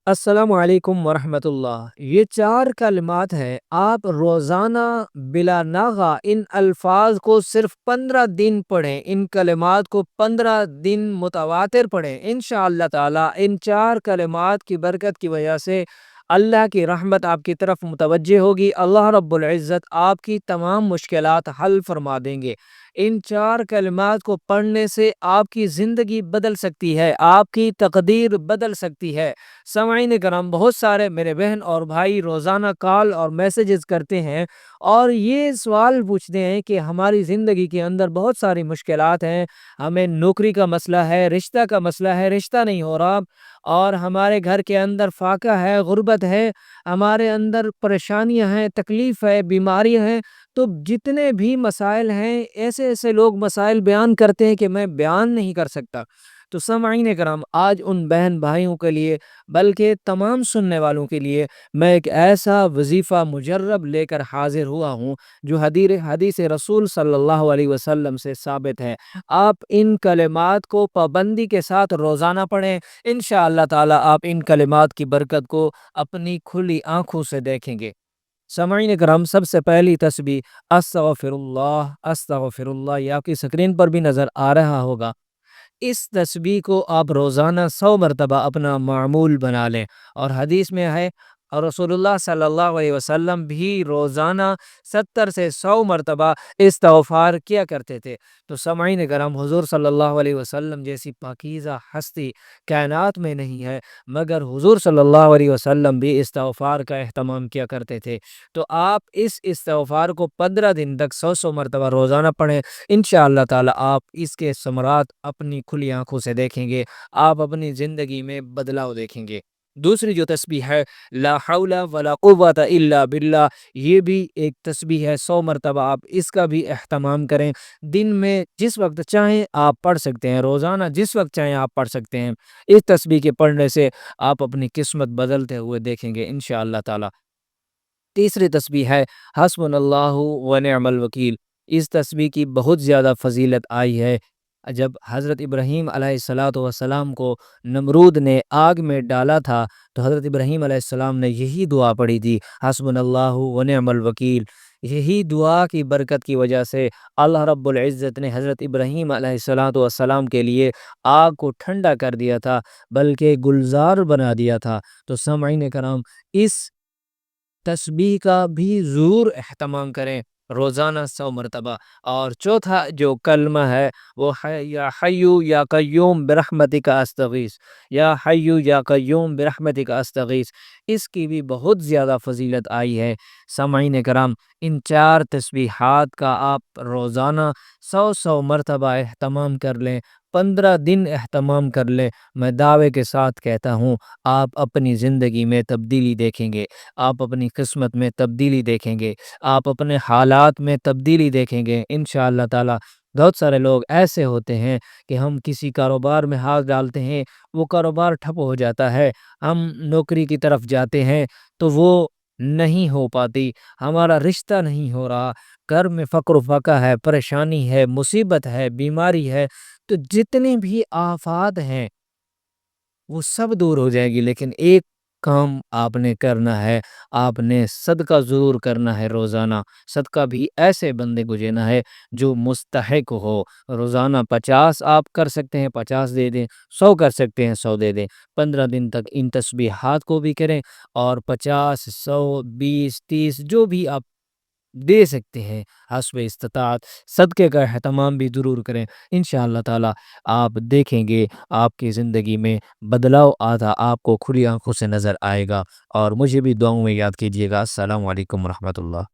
السلام علیکم ورحمۃ اللہ۔ یہ چار کلمات ہیں، آپ روزانہ بلا ناغہ ان الفاظ کو صرف 15 دن پڑھیں، ان کلمات کو 15 دن متواتر پڑھیں، انشاءاللہ تعالی ان چار کلمات کی برکت کی وجہ سے اللہ کی رحمت آپ کی طرف متوجہ ہوگی۔ اللہ رب العزت آپ کی تمام مشکلات حل فرما دیں گے۔ ان چار کلمات کو پڑھنے سے آپ کی زندگی بدل سکتی ہے، آپ کی تقدیر بدل سکتی ہے۔ سامعین کرام، بہت سارے میرے بہن اور بھائی روزانہ کال اور میسیجز کرتے ہیں اور یہ سوال پوچھتے ہیں کہ ہماری زندگی کے اندر بہت ساری مشکلات ہیں، ہمیں نوکری کا مسئلہ ہے، رشتہ کا مسئلہ ہے، رشتہ نہیں ہو رہا، اور ہمارے گھر کے اندر فاقہ ہے، غربت ہے، ہمارے اندر پریشانیاں ہیں، تکلیف ہے، بیماریاں ہیں۔ تو جتنے بھی مسائل ہیں، ایسے ایسے لوگ مسائل بیان کرتے ہیں کہ میں بیان نہیں کر سکتا۔ تو سامعین کرام، آج ان بہن بھائیوں کے لیے بلکہ تمام سننے والوں کے لیے میں ایک ایسا وظیفہ مجرب لے کر حاضر ہوا ہوں جو حدیث رسول صلی اللہ علیہ وسلم سے ثابت ہے۔ آپ ان کلمات کو پابندی کے ساتھ روزانہ پڑھیں، انشاءاللہ تعالی آپ ان کلمات کی برکت کو اپنی کھلی آنکھوں سے دیکھیں گے۔ سامعین کرام، سب سے پہلی تسبیح استغفر اللہ، استغفر اللہ، یہ آپ کی سکرین پر بھی نظر آ رہا ہوگا۔ اس تسبیح کو آپ روزانہ 100 مرتبہ اپنا معمول بنا لیں، اور حدیث میں ہے، اور رسول اللہ صلی اللہ علیہ وسلم بھی روزانہ 70 سے 100 مرتبہ استغفار کیا کرتے تھے۔ تو سامعین کرام، حضور صلی اللہ علیہ وسلم جیسی پاکیزہ ہستی کائنات میں نہیں ہے، مگر حضور صلی اللہ علیہ وسلم بھی استغفار کا اہتمام کیا کرتے تھے۔ تو آپ اس استغفار کو 15 دن تک 100 مرتبہ روزانہ پڑھیں، انشاءاللہ تعالی آپ اس کے ثمرات اپنی کھلی آنکھوں سے دیکھیں گے، آپ اپنی زندگی میں بدلاؤ دیکھیں گے۔ دوسری جو تسبیح ہے، لا حول ولا قوت الا باللہ، یہ بھی ایک تسبیح ہے، 100 مرتبہ آپ اس کا بھی اہتمام کریں۔ دن میں جس وقت چاہیں آپ پڑھ سکتے ہیں، روزانہ جس وقت چاہیں آپ پڑھ سکتے ہیں۔ اس تسبیح کے پڑھنے سے آپ اپنی قسمت بدلتے ہوئے دیکھیں گے انشاءاللہ تعالی۔ تیسری تسبیح ہے حسبنا اللہ و نعم الوکیل۔ اس تسبیح کی بہت زیادہ فضیلت آئی ہے۔ جب حضرت ابراہیم علیہ السلام کو نمرود نے آگ میں ڈالا تھا تو حضرت ابراہیم علیہ السلام نے یہی دعا پڑھی تھی، حسبنا اللہ و نعم الوکیل۔ یہی دعا کی برکت کی وجہ سے اللہ رب العزت نے حضرت ابراہیم علیہ السلام کے لیے آگ کو ٹھنڈا کر دیا تھا، بلکہ گلزار بنا دیا تھا۔ تو سامعین کرام، اس تسبیح کا بھی ضرور اہتمام کریں، روزانہ 100 مرتبہ۔ اور چوتھا جو کلمہ ہے وہ ہے یا حیو یا قیوم برحمتک استغیث، یا حیو یا قیوم برحمتک استغیث۔ اس کی بھی بہت زیادہ فضیلت آئی ہے۔ سامعین کرام، ان چار تسبیحات کا آپ روزانہ 100 مرتبہ اہتمام کر لیں، 15 دن اہتمام کر لیں، میں دعوے کے ساتھ کہتا ہوں آپ اپنی زندگی میں تبدیلی دیکھیں گے، آپ اپنی قسمت میں تبدیلی دیکھیں گے، آپ اپنے حالات میں تبدیلی دیکھیں گے انشاءاللہ تعالی۔ بہت سارے لوگ ایسے ہوتے ہیں کہ ہم کسی کاروبار میں ہاتھ ڈالتے ہیں، وہ کاروبار ٹھپ ہو جاتا ہے، ہم نوکری کی طرف جاتے ہیں تو وہ نہیں ہو پاتی، ہمارا رشتہ نہیں ہو رہا، گھر میں فقر و فاقہ ہے، پریشانی ہے، مصیبت ہے، بیماری ہے۔ تو جتنے بھی آفات ہیں وہ سب دور ہو جائے گی، لیکن ایک کام آپ نے کرنا ہے، آپ نے صدقہ ضرور کرنا ہے روزانہ۔ صدقہ بھی ایسے بندے کو دینا ہے جو مستحق ہو۔ روزانہ 50 آپ کر سکتے ہیں، 50 دے دیں، 100 کر سکتے ہیں، 100 دے دیں۔ 15 دن تک ان تسبیحات کو بھی کریں، اور 50، 100، 20، 30 جو بھی آپ دے سکتے ہیں حسب استطاعت، صدقے کا اہتمام بھی ضرور کریں۔ انشاءاللہ تعالی آپ دیکھیں گے آپ کی زندگی میں بدلاؤ آتا آپ کو کھلی آنکھوں سے نظر آئے گا، اور مجھے بھی دعاؤں میں یاد کیجیے گا۔ السلام علیکم ورحمۃ اللہ۔